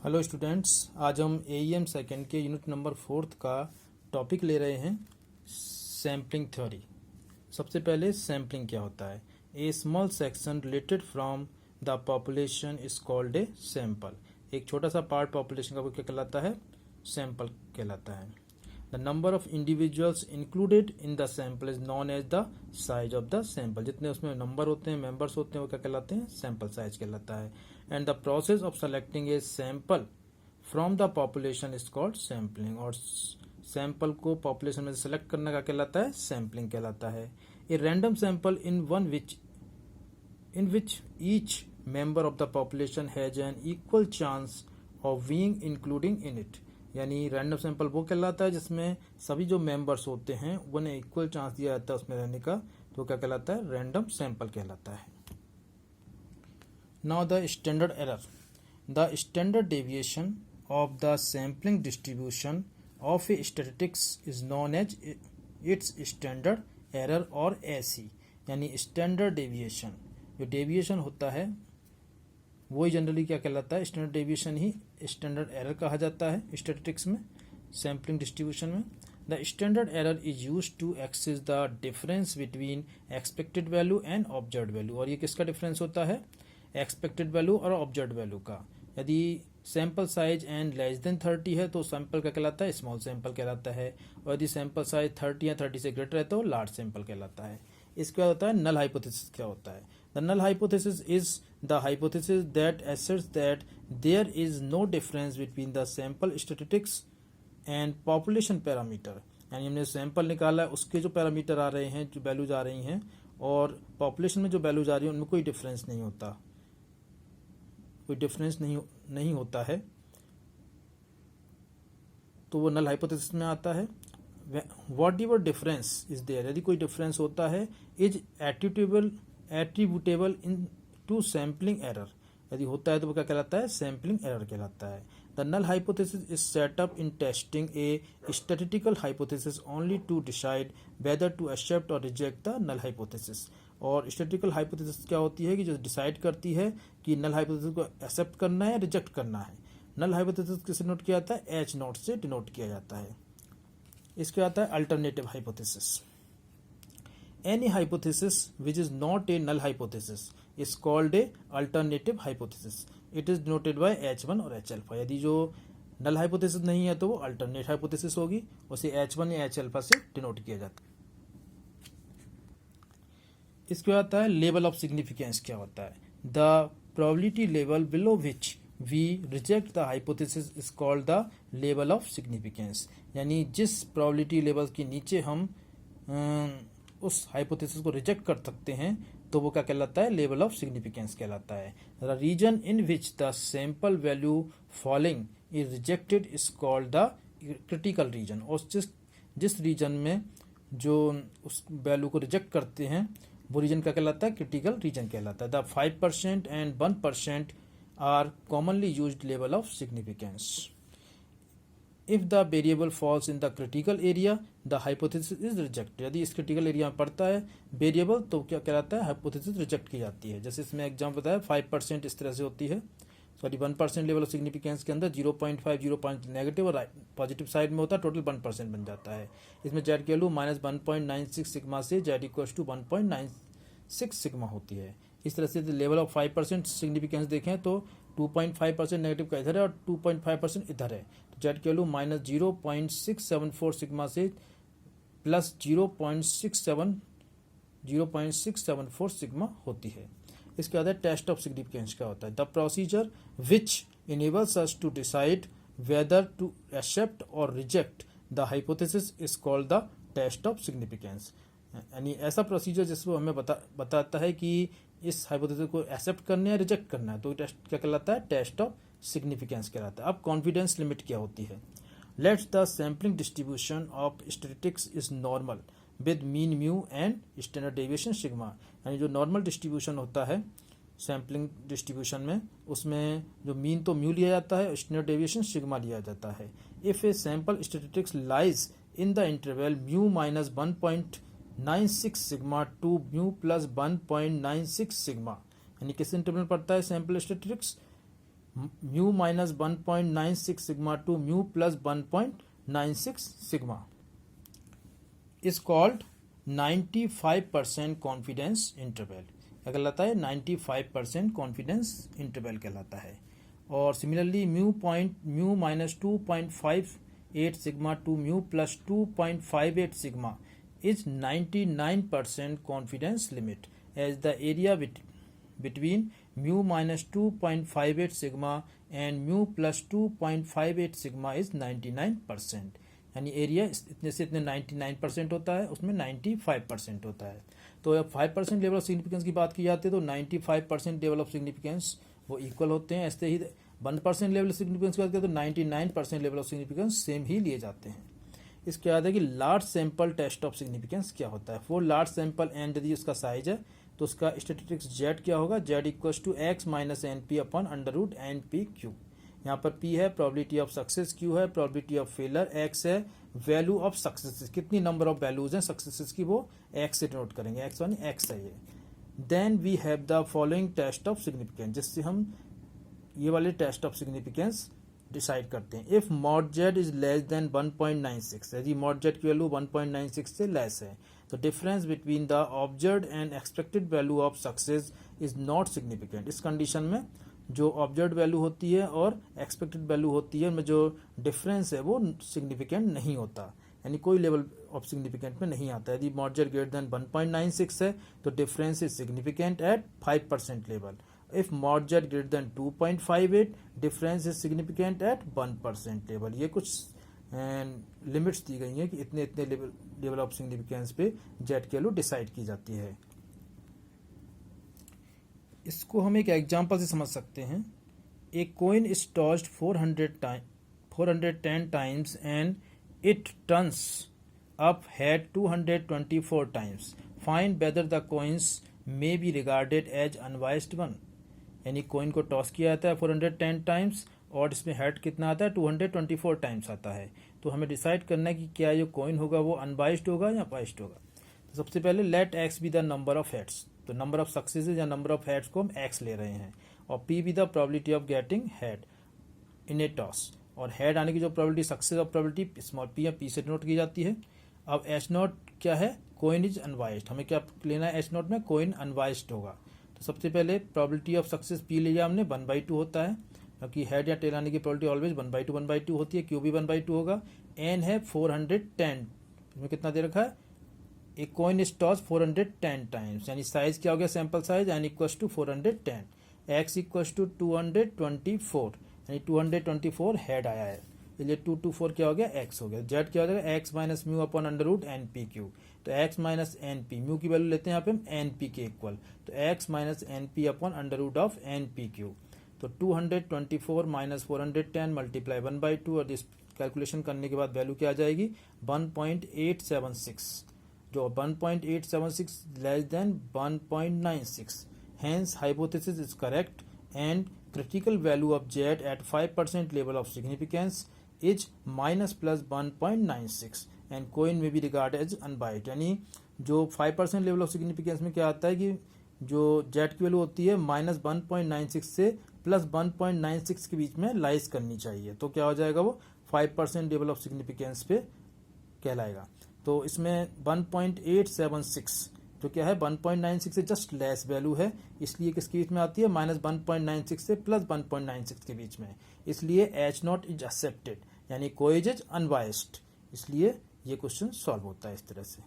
Hello students, आज हम AEM second के यूनिट नंबर 4 का टॉपिक ले रहे हैं सैम्पलिंग थ्योरी। सबसे पहले सैम्पलिंग क्या होता है। A small section related from the population is called a sample. एक छोटा सा पार्ट पॉपुलेशन का वो क्या कहलाता है, सैंपल कहलाता है। The number of individuals included in the sample is known as the size of the sample. जितने उसमें नंबर होते हैं, मेंबर्स होते हैं, वो क्या कहलाते हैं, सैंपल साइज कहलाता है। And the process of selecting a sample from the population is called sampling. और सैंपल को पॉपुलेशन में सेलेक्ट करने का कहलाता है, सैम्पलिंग कहलाता है। A random sample in which each member of the population has an equal chance of being including in it। यानी रैंडम सैंपल वो कहलाता है जिसमें सभी जो मेंबर्स होते हैं उन्हें इक्वल चांस दिया जाता है उसमें रहने का, तो क्या कहलाता है, रैंडम सैंपल कहलाता है। Now the standard error. The standard deviation of the sampling distribution of a statistics is known as its standard error और एसी। यानी स्टैंडर्ड डेविएशन, जो डेविएशन होता है वही जनरली क्या कहलाता है, स्टैंडर्ड डेविएशन ही स्टैंडर्ड एरर कहा जाता है स्टैटिस्टिक्स में, सैम्पलिंग डिस्ट्रीब्यूशन में। The standard error is used to access the difference between expected value and observed value. और ये किसका डिफरेंस होता है, एक्सपेक्टेड वैल्यू और ऑब्जर्व्ड वैल्यू का। यदि sample size and less than 30 है तो सैंपल का कहलाता है, स्मॉल सैंपल कहलाता है। और यदि सैंपल साइज 30 या 30 से ग्रेटर है तो लार्ज सैंपल कहलाता है। इसके बाद होता है नल हाइपोथेसिस। क्या होता है, the null hypothesis is the hypothesis that asserts that there is no difference between the sample statistics and population parameter. यानी हमने सैंपल निकाला है, उसके जो पैरामीटर आ रहे हैं, जो वैल्यूज आ रही हैं, और पॉपुलेशन में जो वैल्यूज आ रही हैं उनमें कोई डिफरेंस नहीं होता, कोई डिफरेंस नहीं होता है, तो वो नल हाइपोथेसिस में आता है। Whatever difference is there, यदि कोई डिफरेंस होता है, is attributable in to sampling error. यदि होता है तो वो क्या कहलाता है, सैम्पलिंग एरर कहलाता है। The null hypothesis is set up in testing a statistical hypothesis only to decide whether to accept और रिजेक्ट द नल हाइपोथेसिस। और स्टैटिस्टिकल हाइपोथेसिस क्या होती है कि जो डिसाइड करती है कि नल हाइपोथेसिस को एक्सेप्ट करना है, रिजेक्ट करना है। नल हाइपोथेसिस किससे नोट किया जाता है, एच नोट से डिनोट किया जाता है। इसके आता है alternative hypothesis. Any hypothesis which is not a null hypothesis is called a alternative hypothesis. It is denoted by H1 और H अल्फा। यदि जो नल हाइपोथेसिस नहीं है तो वो अल्टरनेट हाइपोथेसिस होगी, उसे H1 या H अल्फा से डिनोट किया जाता है। इसके बाद आता है लेवल ऑफ सिग्निफिकेंस। क्या होता है, the probability level below which we reject the hypothesis is called the level of significance. यानी जिस प्रोबेबिलिटी लेवल के नीचे हम उस हाइपोथेसिस को रिजेक्ट कर सकते हैं तो वो क्या कहलाता है, लेवल ऑफ सिग्निफिकेंस कहलाता है। The region in which the sample value following is rejected is called the critical region. और जिस रीजन में जो उस वैल्यू को रिजेक्ट करते हैं वो रीजन क्या कहलाता है, क्रिटिकल रीजन कहलाता है। The 5% and 1% are commonly used level of significance. If the variable falls in the critical area the hypothesis is rejected. यदि इस क्रिटिकल एरिया में पड़ता है वेरिएबल तो क्या कहलाता है, हाइपोथेसिस रिजेक्ट की जाती है। जैसे इसमें एग्जाम्पल बताया 5% इस तरह से होती है, सॉरी 1% लेवल ऑफ सिग्निफिकेंस के अंदर 0.5 0 नेगेटिव और पॉजिटिव साइड में होता है, टोटल 1% बन जाता है। इसमें जेड की वैल्यू -1.96 सिग्मा से जेड इक्वल टू 1.96 सिग्मा होती है। इस तरह से लेवल ऑफ 5% सिग्निफिकेंस देखें तो 2.5% नेगेटिव का इधर है और 2.5% इधर है, तो जेड की वैल्यू -0.674 सिग्मा से प्लस 0.674 सिग्मा होती है। इसके बाद टेस्ट ऑफ सिग्निफिकेंस। क्या होता है, the procedure which enables us to decide whether to accept और reject the hypothesis is called the test of significance. यानी ऐसा प्रोसीजर जिसको हमें बताता है कि इस हाइपोथेसिस को एक्सेप्ट करना है, रिजेक्ट करना है, तो टेस्ट क्या कहलाता है, टेस्ट ऑफ सिग्निफिकेंस कहलाता है। अब कॉन्फिडेंस लिमिट क्या होती है, let's the sampling distribution of statistics is normal with mean mu and standard deviation sigma. यानी जो नॉर्मल डिस्ट्रीब्यूशन होता है सैम्पलिंग डिस्ट्रीब्यूशन में, उसमें जो मीन तो म्यू लिया जाता है, स्टैंडर्ड डेविएशन सिग्मा लिया जाता है। If A sample statistics lies in the interval mu minus 1.96 sigma two mu plus 1.96 sigma, यानी किस इंटरवल में पड़ता है sample statistics, mu minus 1.96 sigma two mu plus 1.96 sigma is called 95% confidence interval. क्या कहलाता है? 95% कॉन्फिडेंस इंटरवल कहलाता है। और similarly mu minus 2.58 sigma two mu plus 2.58 sigma is 99% confidence limit as the area between mu minus 2.58 sigma and mu plus 2.58 sigma is 99%। यानी area इतने से इतने 99% होता है, उसमें 95% होता है। तो अब 5% लेवल ऑफ सिग्निफिकेंस की बात की जाती है तो 95% लेवल ऑफ सिग्निफिकेंस वो इक्वल होते हैं। ऐसे ही 1% लेवल ऑफ सिग्निफिकेंस की बात करें तो 99% लेवल ऑफ सिग्निफिकेंस सेम ही लिए जाते हैं। इसके बाद है कि large sample test of significance क्या होता है। फॉर लार्ज सैंपल एंड यदि उसका साइज है तो उसका स्टैटिस्टिक्स जेड क्या होगा? Z equals to X minus N P upon under root N P Q. यहाँ पर पी है प्रोबेबिलिटी ऑफ सक्सेस, क्यू है प्रोबेबिलिटी ऑफ फेलर, एक्स है वैल्यू ऑफ सक्सेसेस, कितनी नंबर ऑफ वैल्यूज हैं सक्सेसेस की वो एक्स से नोट करेंगे, एक्स वन एक्स है ये। Then we have the following test of significance, जिससे हम ये वाले टेस्ट ऑफ सिग्निफिकेंस डिसाइड करते हैं। If mod Z is less than 1.96, यदि मॉड जेड की वैल्यू 1.96 से लेस है तो difference between the observed and expected value of success is not significant. इस कंडीशन में जो ऑब्जर्व्ड वैल्यू होती है और एक्सपेक्टेड वैल्यू होती है उनमें जो डिफरेंस है वो सिग्निफिकेंट नहीं होता, यानी कोई लेवल ऑफ सिग्निफिकेंट में नहीं आता। यदि मॉड जेड ग्रेटर देन 1.96 है तो difference is significant at 5% level. If mod z greater than 2.58, difference is significant at 1% level. ये कुछ लिमिट्स दी गई हैं कि इतने इतने लेवल ऑफ सिग्निफिकेंस पे जेड की वैल्यू डिसाइड की जाती है। इसको हम एक एग्जांपल से समझ सकते हैं। A coin is tossed 410 times and it turns up head 224 times. Find whether the coins may be regarded as unbiased one. यानी कोइन को टॉस किया जाता है 410 टाइम्स और इसमें हेड कितना आता है? 224 टाइम्स आता है। तो हमें डिसाइड करना है कि क्या जो कोइन होगा वो अनबाइस्ड होगा या बाइस्ड होगा। तो सबसे पहले let x be the number of heads, तो नंबर ऑफ सक्सेसेस या नंबर ऑफ हेड्स को हम एक्स ले रहे हैं, और p be the probability of getting head in a toss, और हेड आने की जो probability success of probability small p या पी से नोट की जाती है। अब एच नॉट क्या है? Coin is unbiased. हमें क्या लेना है? एच नॉट में कोइन अनवाइस्ड होगा। तो सबसे पहले प्रोबेबिलिटी ऑफ सक्सेस पी लिया हमने 1/2 होता है, क्योंकि हेड या टेल आने की प्रोबेबिलिटी ऑलवेज 1/2 होती है। क्यू भी 1/2 होगा। एन है 410, इसमें कितना दे रखा है? एक कॉइन इज टॉस 410 टाइम्स, यानी साइज क्या हो गया? Sample size N equals to 410, X equals to 224, यानी 224 हेड आया है, इसलिए 224 क्या हो गया? एक्स हो गया। जेड क्या हो जाएगा? X minus mu upon under root N P Q. तो X minus N P, mu की वैल्यू लेते हैं यहाँ पे हम एन पी के इक्वल, तो X minus N P upon under root of N P Q. तो 224 माइनस 410 मल्टीप्लाई 1/2, और इस कैलकुलेशन करने के बाद वैल्यू क्या आ जाएगी? 1.876, जो 1.876 less than 1.96। Hence hypothesis is correct and critical value of z at 5% level of significance is minus plus 1.96 and coin may be regarded as unbiased। यानी जो 5% लेवल ऑफ सिग्निफिकेंस में क्या आता है कि जो z की वैल्यू होती है माइनस 1.96 से प्लस 1.96 के बीच में लाइज करनी चाहिए, तो क्या हो जाएगा? वो 5% लेवल ऑफ सिग्निफिकेंस पे कहलाएगा। तो इसमें 1.876 जो क्या है 1.96 से जस्ट लेस वैल्यू है, इसलिए किसके बीच में आती है? माइनस 1.96 से प्लस 1.96 के बीच में, इसलिए एच नॉट इज एक्सेप्टेड, यानी कोई इज अनबायस्ड, इसलिए ये क्वेश्चन सॉल्व होता है इस तरह से।